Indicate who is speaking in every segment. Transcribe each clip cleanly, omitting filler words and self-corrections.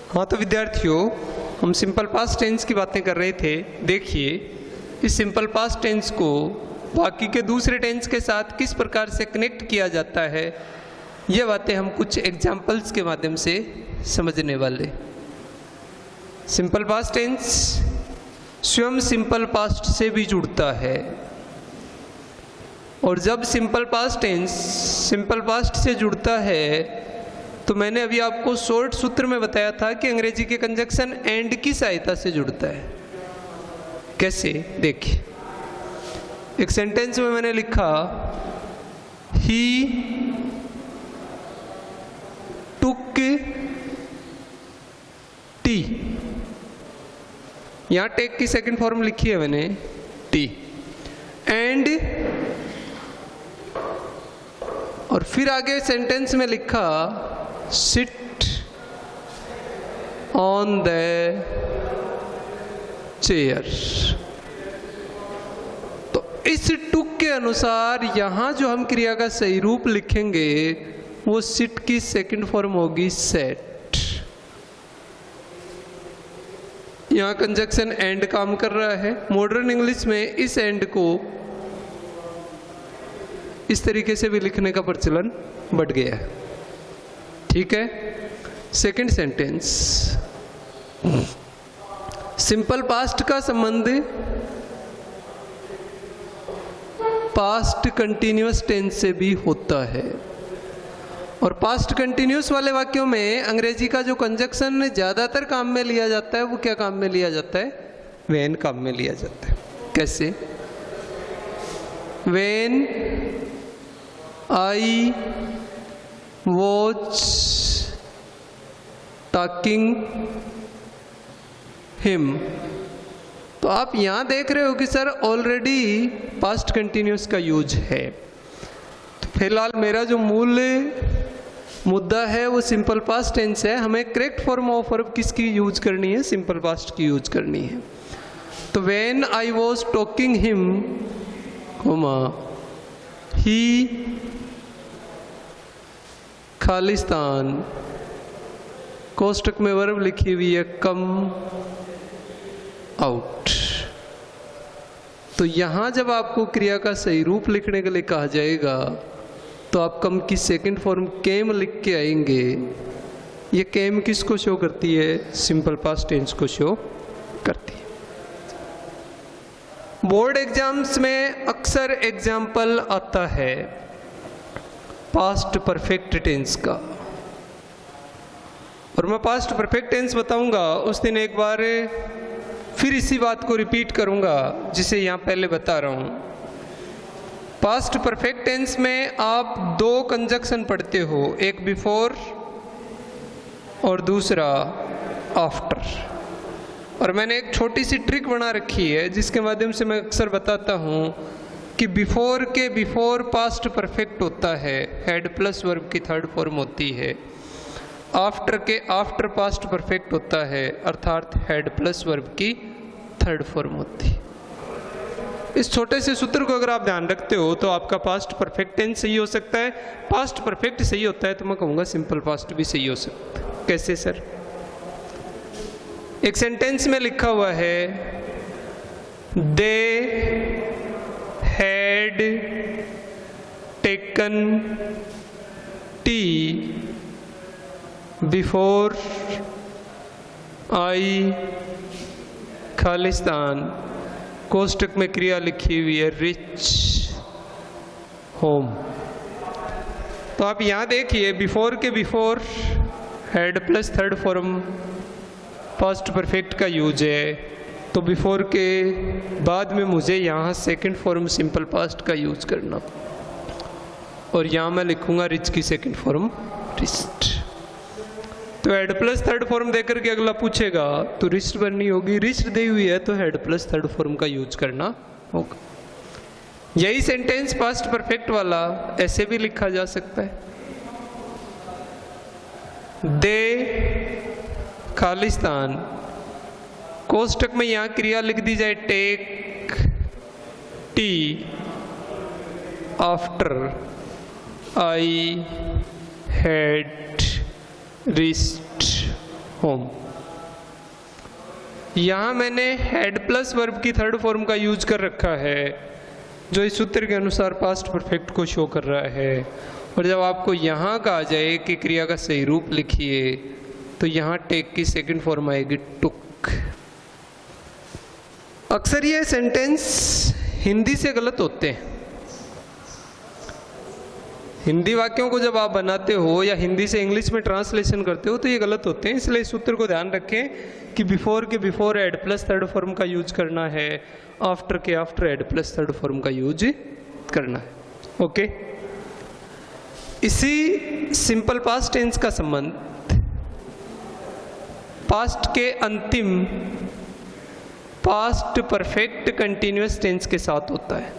Speaker 1: हाँ तो विद्यार्थियों, हम सिंपल पास्ट टेंस की बातें कर रहे थे। देखिए, इस सिंपल पास्ट टेंस को बाकी के दूसरे टेंस के साथ किस प्रकार से कनेक्ट किया जाता है, ये बातें हम कुछ एग्जाम्पल्स के माध्यम से समझने वाले। सिंपल पास्ट टेंस स्वयं सिंपल पास्ट से भी जुड़ता है, और जब simple past tense simple past से जुड़ता है तो मैंने अभी आपको शॉर्ट सूत्र में बताया था कि अंग्रेजी के कंजक्शन एंड की सहायता से जुड़ता है। कैसे? देखिए, एक सेंटेंस में मैंने लिखा ही टुक टी। यहां टेक की सेकंड फॉर्म लिखी है मैंने टी, एंड और फिर आगे सेंटेंस में लिखा सिट ऑन द चेयर। तो इस टुक के अनुसार यहां जो हम क्रिया का सही रूप लिखेंगे वो सिट की सेकंड फॉर्म होगी सेट। यहां कंजक्शन एंड काम कर रहा है। मॉडर्न इंग्लिश में इस एंड को इस तरीके से भी लिखने का प्रचलन बढ़ गया है। ठीक है। सेकंड सेंटेंस, सिंपल पास्ट का संबंध पास्ट कंटिन्यूअस टेंस से भी होता है, और पास्ट कंटिन्यूअस वाले वाक्यों में अंग्रेजी का जो कंजक्शन ज्यादातर काम में लिया जाता है वो क्या काम में लिया जाता है? व्हेन काम में लिया जाता है। कैसे? When I was talking him। तो आप यहां देख रहे हो कि सर ऑलरेडी पास्ट कंटिन्यूअस का यूज है। तो फिलहाल मेरा जो मूल मुद्दा है वो सिंपल पास्ट टेंस है। हमें करेक्ट फॉर्म ऑफ वर्ब किसकी यूज करनी है? सिंपल पास्ट की यूज करनी है। तो when I was talking him, he खालिस्तान, कोष्टक में वर्ब लिखी हुई है कम आउट। तो यहां जब आपको क्रिया का सही रूप लिखने के लिए कहा जाएगा तो आप कम की सेकंड फॉर्म केम लिख के आएंगे। ये केम किसको शो करती है? सिंपल पास्ट टेंस को शो करती है। बोर्ड एग्जाम्स में अक्सर एग्जाम्पल आता है पास्ट परफेक्ट टेंस का, और मैं पास्ट परफेक्ट टेंस बताऊंगा उस दिन एक बार फिर इसी बात को रिपीट करूंगा जिसे यहां पहले बता रहा हूं। पास्ट परफेक्ट टेंस में आप दो कंजक्शन पढ़ते हो, एक बिफोर और दूसरा आफ्टर। और मैंने एक छोटी सी ट्रिक बना रखी है जिसके माध्यम से मैं अक्सर बताता हूं कि बिफोर के बिफोर पास्ट परफेक्ट होता है, हेड प्लस वर्ब की थर्ड फॉर्म होती है। आफ्टर के आफ्टर पास्ट परफेक्ट होता है, अर्थात हेड प्लस वर्ब की थर्ड फॉर्म होती है। इस छोटे से सूत्र को अगर आप ध्यान रखते हो तो आपका पास्ट परफेक्ट टेंस सही हो सकता है। पास्ट परफेक्ट सही होता है तो मैं कहूँगा सिंपल पास्ट भी सही हो सकता है। कैसे सर? एक सेंटेंस में लिखा हुआ है दे had taken tea before I Khalistan, कोष्टक में क्रिया लिखी हुई है रिच होम। तो आप यहाँ देखिए, बिफोर के before head plus third form past perfect का यूज है, तो बिफोर के बाद में मुझे यहाँ सेकंड फॉर्म सिंपल पास्ट का यूज करना, और यहाँ मैं लिखूंगा रिच की सेकंड फॉर्म रिस्ट। तो हेड प्लस थर्ड फॉर्म देकर के अगला पूछेगा तो रिस्ट बननी होगी। रिस्ट दी हुई है तो हेड प्लस थर्ड फॉर्म का यूज करना होगा। यही सेंटेंस पास्ट परफेक्ट वाला ऐसे भी लिखा जा सकता है, दे खालिस्तान, कोष्टक में यहां क्रिया लिख दी जाए take tea after I had rest home. यहाँ मैंने हैड प्लस वर्ब की थर्ड फॉर्म का यूज कर रखा है, जो इस सूत्र के अनुसार पास्ट परफेक्ट को शो कर रहा है। और जब आपको यहाँ कहा जाए कि क्रिया का सही रूप लिखिए, तो यहाँ टेक की सेकंड फॉर्म आएगी टुक। अक्सर ये सेंटेंस हिंदी से गलत होते हैं। हिंदी वाक्यों को जब आप बनाते हो या हिंदी से इंग्लिश में ट्रांसलेशन करते हो तो ये गलत होते हैं। इसलिए इस सूत्र को ध्यान रखें कि बिफोर के before had plus third form का यूज करना है, आफ्टर के after had plus third form का यूज करना है। ओके, इसी सिंपल पास्ट टेंस का संबंध पास्ट के अंतिम पास्ट परफेक्ट कंटिन्यूअस टेंस के साथ होता है।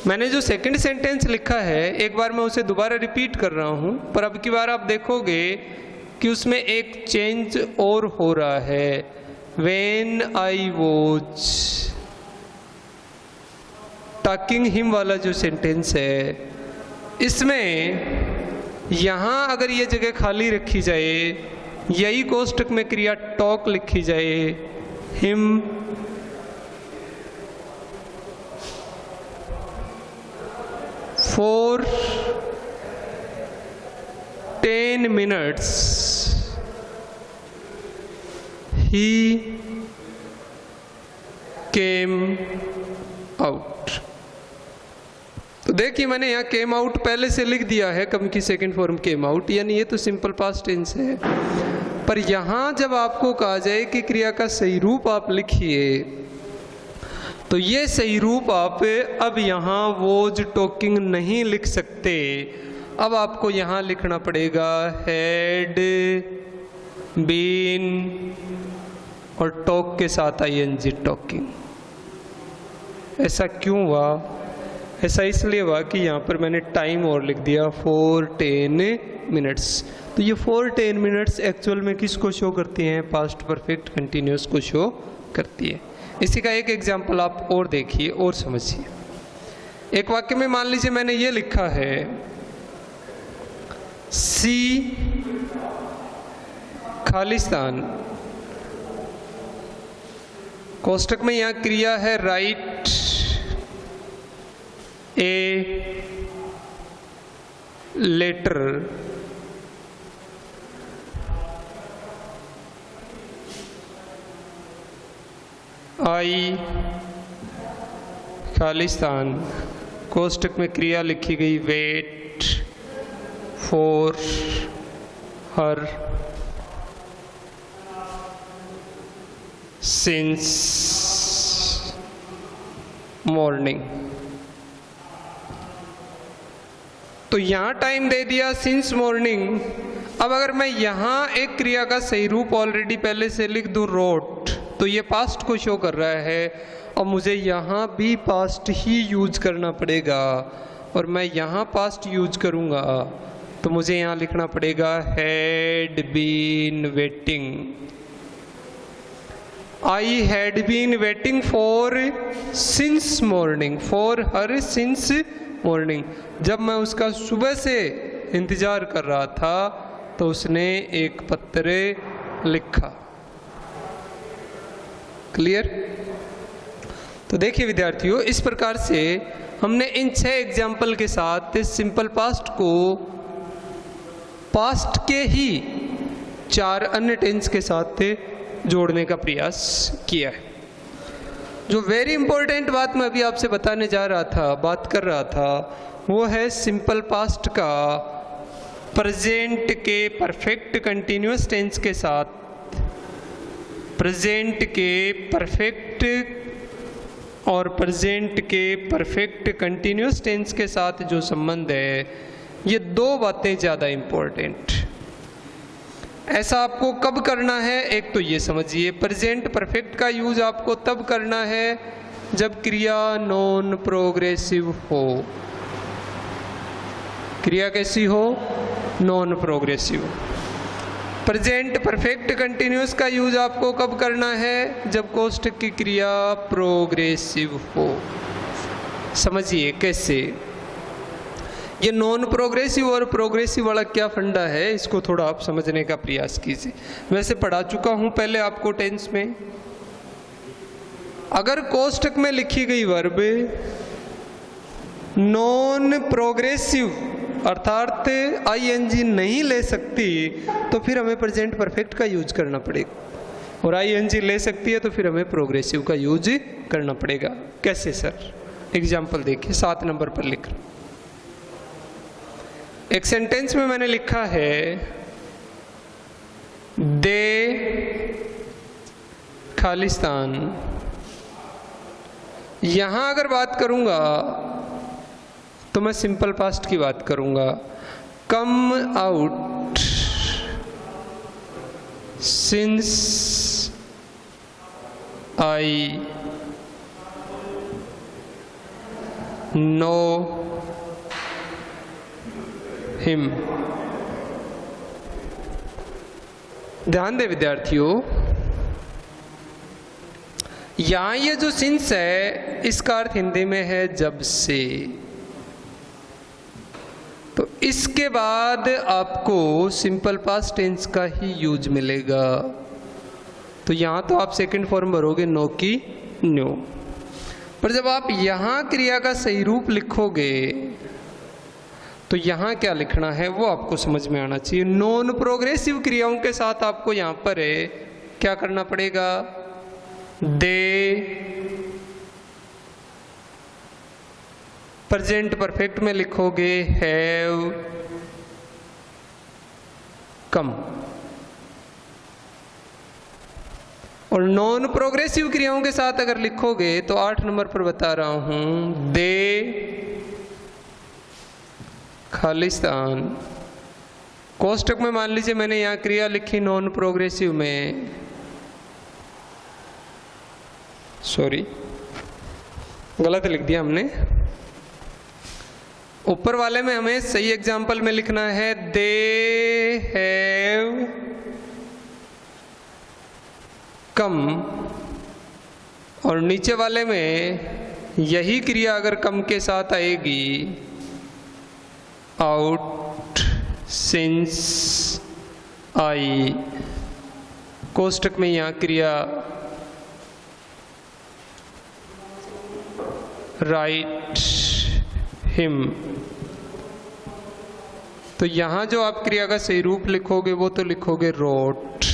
Speaker 1: मैंने जो सेकंड सेंटेंस लिखा है, एक बार मैं उसे दोबारा रिपीट कर रहा हूं, पर अब की बार आप देखोगे कि उसमें एक चेंज और हो रहा है। When I was talking him वाला जो सेंटेंस है, इसमें यहां अगर ये जगह खाली रखी जाए, यही कोष्टक में क्रिया टॉक लिखी जाए, him for 10 minutes he came out। तो देखिए मैंने यहाँ केम आउट पहले से लिख दिया है, कम की सेकंड फॉर्म केम आउट, यानी ये तो सिंपल पास्ट टेंस है। पर यहाँ जब आपको कहा जाए कि क्रिया का सही रूप आप लिखिए, तो ये सही रूप आप अब यहाँ वॉज टॉकिंग नहीं लिख सकते। अब आपको यहाँ लिखना पड़ेगा हैड बीन और टॉक के साथ आईएनजी टॉकिंग। ऐसा क्यों हुआ? ऐसा इसलिए हुआ कि यहाँ पर मैंने टाइम और लिख दिया 4-10 मिनट्स। तो ये 4-10 मिनट्स एक्चुअल में किसको शो करती हैं? पास्ट परफेक्ट कंटिन्यूअस को शो करती है। इसी का एक एग्जाम्पल आप और देखिए और समझिए। एक वाक्य में मान लीजिए मैंने ये लिखा है, सी खालिस्तान, कोष्टक में यहाँ क्रिया है राइट ए लेटर, आई खालिस्तान, कोष्टक में क्रिया लिखी गई wait for her since morning. तो यहाँ टाइम दे दिया सिंस मॉर्निंग। अब अगर मैं यहाँ एक क्रिया का सही रूप ऑलरेडी पहले से लिख दूँ रोट, तो ये पास्ट को शो कर रहा है और मुझे यहाँ भी पास्ट ही यूज करना पड़ेगा। और मैं यहाँ पास्ट यूज करूँगा तो मुझे यहाँ लिखना पड़ेगा had been waiting. I had been waiting for since morning, for her since morning. जब मैं उसका सुबह से इंतज़ार कर रहा था तो उसने एक पत्र लिखा। क्लियर? तो देखिए विद्यार्थियों, इस प्रकार से हमने इन 6 एग्जाम्पल के साथ सिंपल पास्ट को पास्ट के ही 4 अन्य टेंस के साथ जोड़ने का प्रयास किया है। जो वेरी इंपॉर्टेंट बात मैं अभी आपसे बताने जा रहा था, बात कर रहा था, वो है सिंपल पास्ट का प्रेजेंट के परफेक्ट कंटिन्यूअस टेंस के साथ, प्रेजेंट के परफेक्ट और प्रेजेंट के परफेक्ट कंटिन्यूअस टेंस के साथ जो संबंध है, ये 2 बातें ज़्यादा इम्पोर्टेंट। ऐसा आपको कब करना है? एक तो ये समझिए, प्रेजेंट परफेक्ट का यूज आपको तब करना है जब क्रिया नॉन प्रोग्रेसिव हो। क्रिया कैसी हो? Non progressive. Present perfect continuous का यूज आपको कब करना है? जब कोष्टक की क्रिया प्रोग्रेसिव हो। समझिए कैसे। ये नॉन प्रोग्रेसिव और प्रोग्रेसिव वाला क्या फंडा है, इसको थोड़ा आप समझने का प्रयास कीजिए। वैसे पढ़ा चुका हूं पहले आपको टेंस में। अगर कोष्टक में लिखी गई वर्ब नॉन प्रोग्रेसिव अर्थात आईएनजी नहीं ले सकती तो फिर हमें प्रेजेंट परफेक्ट का यूज करना पड़ेगा, और आईएनजी ले सकती है तो फिर हमें प्रोग्रेसिव का यूज करना पड़ेगा। कैसे सर? एग्जाम्पल देखिए, 7 नंबर पर लिख रहा हूं। एक सेंटेंस में मैंने लिखा है दे खालिस्तान। यहां अगर बात करूंगा तो मैं सिंपल पास्ट की बात करूंगा। Come out since I know him. ध्यान दे विद्यार्थियों, यहां ये जो सिंस है इसका अर्थ हिंदी में है जब से, तो इसके बाद आपको सिंपल पास्ट टेंस का ही यूज मिलेगा। तो यहां तो आप सेकंड फॉर्म भरोगे नो की न्यू, पर जब आप यहां क्रिया का सही रूप लिखोगे तो यहाँ क्या लिखना है वो आपको समझ में आना चाहिए। नॉन प्रोग्रेसिव क्रियाओं के साथ आपको यहाँ पर है क्या करना पड़ेगा, दे प्रेजेंट परफेक्ट में लिखोगे हैव कम, और नॉन प्रोग्रेसिव क्रियाओं के साथ अगर लिखोगे तो 8 नंबर पर बता रहा हूं दे खालिस्तान। कोष्टक में मान लीजिए मैंने यहां क्रिया लिखी नॉन प्रोग्रेसिव में, सॉरी गलत लिख दिया हमने। ऊपर वाले में हमें सही एग्जाम्पल में लिखना है दे हैव कम, और नीचे वाले में यही क्रिया अगर कम के साथ आएगी आउट सिंस आई। कोष्टक में यहां क्रिया राइट हिम, तो यहां जो आप क्रिया का सही रूप लिखोगे वो तो लिखोगे रोट,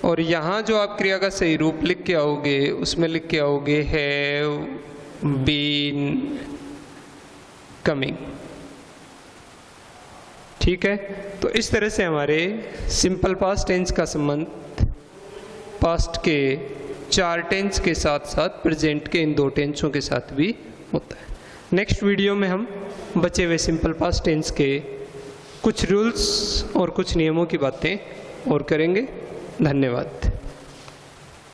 Speaker 1: और यहां जो आप क्रिया का सही रूप लिख के आओगे उसमें लिख के आओगे हैव बीन कमिंग। ठीक है, तो इस तरह से हमारे सिंपल पास्ट टेंस का संबंध पास्ट के 4 टेंस के साथ साथ प्रेजेंट के इन 2 टेंसों के साथ भी होता है। नेक्स्ट वीडियो में हम बचे हुए सिंपल पास्ट टेंस के कुछ रूल्स और कुछ नियमों की बातें और करेंगे। धन्यवाद।